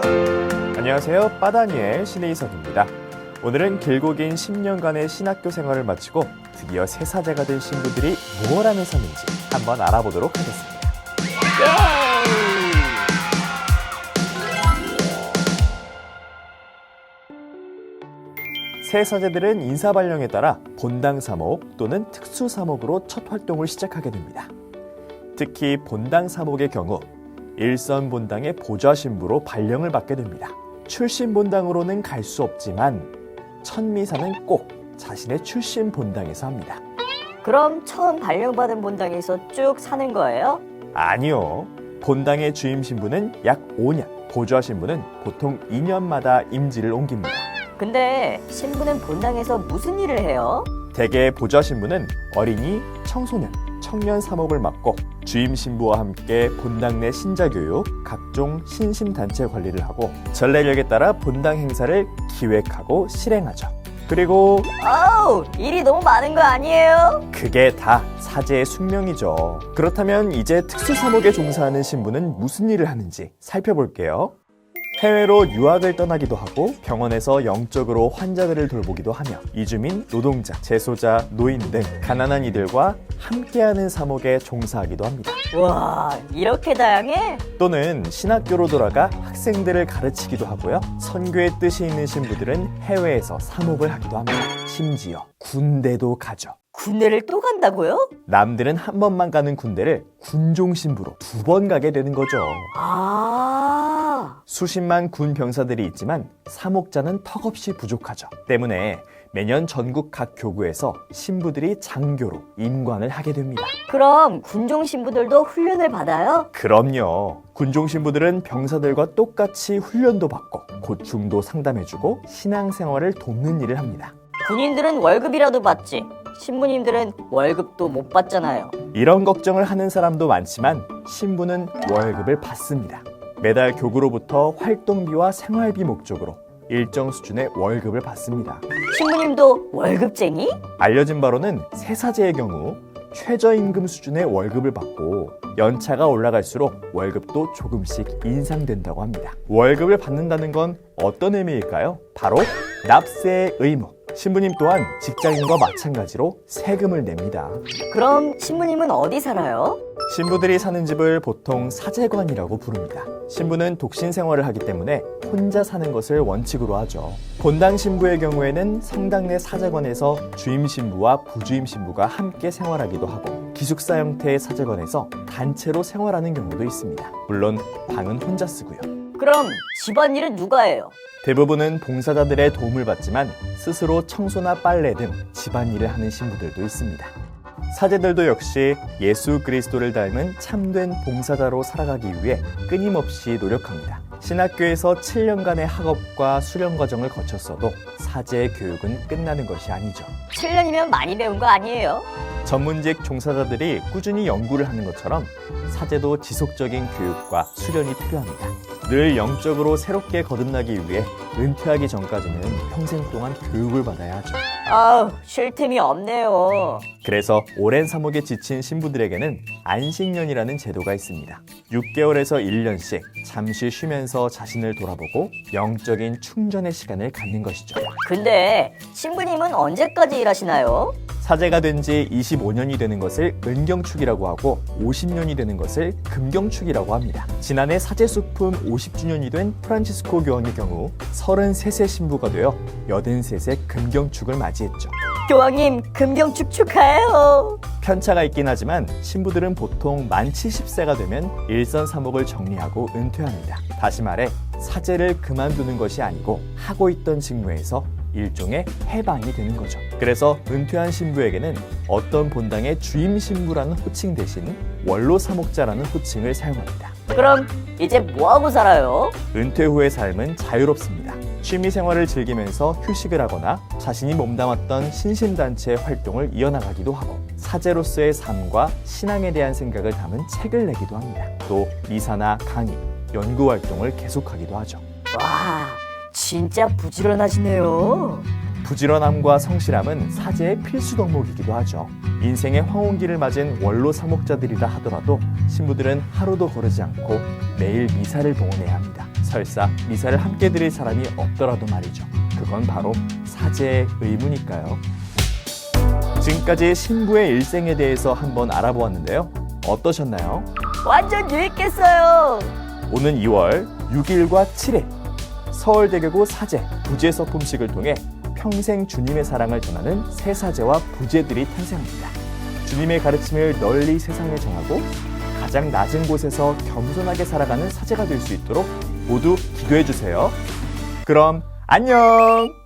안녕하세요. 빠다니엘 신의석입니다. 오늘은 길고 긴 10년간의 신학교 생활을 마치고 드디어 새사제가 된 신부들이 무엇 안에 사는지 한번 알아보도록 하겠습니다. 새사제들은 인사발령에 따라 본당 사목 또는 특수 사목으로 첫 활동을 시작하게 됩니다. 특히 본당 사목의 경우 일선 본당의 보좌 신부로 발령을 받게 됩니다. 출신 본당으로는 갈 수 없지만 첫 미사는 꼭 자신의 출신 본당에서 합니다. 그럼 처음 발령받은 본당에서 쭉 사는 거예요? 아니요. 본당의 주임 신부는 약 5년, 보좌 신부는 보통 2년마다 임지를 옮깁니다. 근데 신부는 본당에서 무슨 일을 해요? 대개 보좌 신부는 어린이, 청소년, 청년 사목을 맡고 주임 신부와 함께 본당 내 신자 교육, 각종 신심 단체 관리를 하고 전례력에 따라 본당 행사를 기획하고 실행하죠. 그리고 일이 너무 많은 거 아니에요? 그게 다 사제의 숙명이죠. 그렇다면 이제 특수 사목에 종사하는 신부는 무슨 일을 하는지 살펴볼게요. 해외로 유학을 떠나기도 하고 병원에서 영적으로 환자들을 돌보기도 하며 이주민, 노동자, 재소자, 노인 등 가난한 이들과 함께하는 사목에 종사하기도 합니다. 와, 이렇게 다양해? 또는 신학교로 돌아가 학생들을 가르치기도 하고요. 선교의 뜻이 있는 신부들은 해외에서 사목을 하기도 합니다. 심지어 군대도 가죠. 군대를 또 간다고요? 남들은 한 번만 가는 군대를 군종 신부로 2번 가게 되는 거죠. 수십만 군 병사들이 있지만 사목자는 턱없이 부족하죠. 때문에 매년 전국 각 교구에서 신부들이 장교로 임관을 하게 됩니다. 그럼 군종 신부들도 훈련을 받아요? 그럼요. 군종 신부들은 병사들과 똑같이 훈련도 받고 고충도 상담해주고 신앙생활을 돕는 일을 합니다. 군인들은 월급이라도 받지. 신부님들은 월급도 못 받잖아요. 이런 걱정을 하는 사람도 많지만 신부는 월급을 받습니다. 매달 교구로부터 활동비와 생활비 목적으로 일정 수준의 월급을 받습니다. 신부님도 월급쟁이? 알려진 바로는 새사제의 경우 최저임금 수준의 월급을 받고 연차가 올라갈수록 월급도 조금씩 인상된다고 합니다. 월급을 받는다는 건 어떤 의미일까요? 바로 납세의 의무. 신부님 또한 직장인과 마찬가지로 세금을 냅니다. 그럼 신부님은 어디 살아요? 신부들이 사는 집을 보통 사제관이라고 부릅니다. 신부는 독신 생활을 하기 때문에 혼자 사는 것을 원칙으로 하죠. 본당 신부의 경우에는 성당 내 사제관에서 주임 신부와 부주임 신부가 함께 생활하기도 하고 기숙사 형태의 사제관에서 단체로 생활하는 경우도 있습니다. 물론 방은 혼자 쓰고요. 그럼 집안일은 누가 해요? 대부분은 봉사자들의 도움을 받지만 스스로 청소나 빨래 등 집안일을 하는 신부들도 있습니다. 사제들도 역시 예수 그리스도를 닮은 참된 봉사자로 살아가기 위해 끊임없이 노력합니다. 신학교에서 7년간의 학업과 수련 과정을 거쳤어도 사제의 교육은 끝나는 것이 아니죠. 7년이면 많이 배운 거 아니에요? 전문직 종사자들이 꾸준히 연구를 하는 것처럼 사제도 지속적인 교육과 수련이 필요합니다. 늘 영적으로 새롭게 거듭나기 위해 은퇴하기 전까지는 평생 동안 교육을 받아야 하죠. 쉴 틈이 없네요. 그래서 오랜 사목에 지친 신부들에게는 안식년이라는 제도가 있습니다. 6개월에서 1년씩 잠시 쉬면서 자신을 돌아보고 영적인 충전의 시간을 갖는 것이죠. 근데 신부님은 언제까지 일하시나요? 사제가 된 지 25년이 되는 것을 은경축이라고 하고 50년이 되는 것을 금경축이라고 합니다. 지난해 사제수품 50주년이 된 프란치스코 교황의 경우 33세 신부가 되어 83세 금경축을 맞이했죠. 교황님, 금경축 축하해요. 편차가 있긴 하지만 신부들은 보통 만 70세가 되면 일선 사목을 정리하고 은퇴합니다. 다시 말해 사제를 그만두는 것이 아니고 하고 있던 직무에서 일종의 해방이 되는 거죠. 그래서 은퇴한 신부에게는 어떤 본당의 주임 신부라는 호칭 대신 원로 사목자라는 호칭을 사용합니다. 그럼 이제 뭐하고 살아요? 은퇴 후의 삶은 자유롭습니다. 취미 생활을 즐기면서 휴식을 하거나 자신이 몸담았던 신심단체 활동을 이어나가기도 하고 사제로서의 삶과 신앙에 대한 생각을 담은 책을 내기도 합니다. 또 미사나 강의, 연구 활동을 계속하기도 하죠. 와, 진짜 부지런하시네요. 부지런함과 성실함은 사제의 필수 덕목이기도 하죠. 인생의 황혼기를 맞은 원로 사목자들이라 하더라도 신부들은 하루도 거르지 않고 매일 미사를 봉헌해야 합니다. 설사 미사를 함께 드릴 사람이 없더라도 말이죠. 그건 바로 사제의 의무니까요. 지금까지 신부의 일생에 대해서 한번 알아보았는데요. 어떠셨나요? 완전 유익했어요. 오는 2월 6일과 7일 서울대교구 사제 부제서품식을 통해 평생 주님의 사랑을 전하는 새 사제와 부제들이 탄생합니다. 주님의 가르침을 널리 세상에 전하고 가장 낮은 곳에서 겸손하게 살아가는 사제가 될 수 있도록 모두 기도해 주세요. 그럼 안녕!